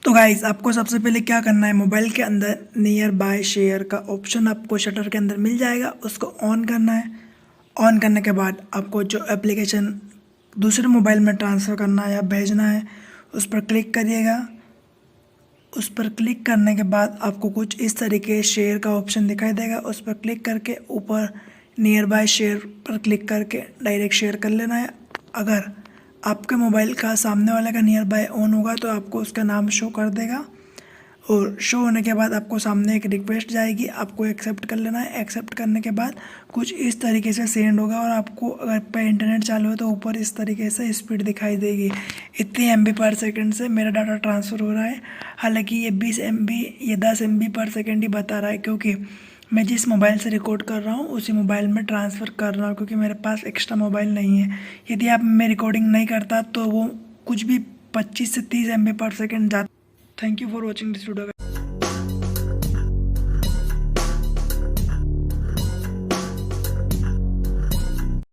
तो गाइस आपको सबसे पहले क्या करना है, मोबाइल के अंदर नियर बाय शेयर का ऑप्शन आपको शटर के अंदर मिल जाएगा, उसको ऑन करना है। ऑन करने के बाद आपको जो एप्लीकेशन दूसरे मोबाइल में ट्रांसफ़र करना है या भेजना है उस पर क्लिक करिएगा। उस पर क्लिक करने के बाद आपको कुछ इस तरीके शेयर का ऑप्शन दिखाई देगा, उस पर क्लिक करके ऊपर नियर बाय शेयर पर क्लिक करके डायरेक्ट शेयर कर लेना है। अगर आपके मोबाइल का सामने वाले का नियर बाय ऑन होगा तो आपको उसका नाम शो कर देगा, और शो होने के बाद आपको सामने एक रिक्वेस्ट जाएगी, आपको एक्सेप्ट कर लेना है। एक्सेप्ट करने के बाद कुछ इस तरीके से सेंड होगा, और आपको अगर पे इंटरनेट चालू है तो ऊपर इस तरीके से स्पीड दिखाई देगी। इतनी MB/सेकंड से मेरा डाटा ट्रांसफ़र हो रहा है। हालांकि ये 20 MB ये 10 MB/सेकंड ही बता रहा है, क्योंकि मैं जिस मोबाइल से रिकॉर्ड कर रहा हूँ उसी मोबाइल में ट्रांसफ़र कर रहा हूँ, क्योंकि मेरे पास एक्स्ट्रा मोबाइल नहीं है। यदि आप मैं रिकॉर्डिंग नहीं करता तो वो कुछ भी 25 से 30 MB/सेकंड जाता। Thank you for watching this video.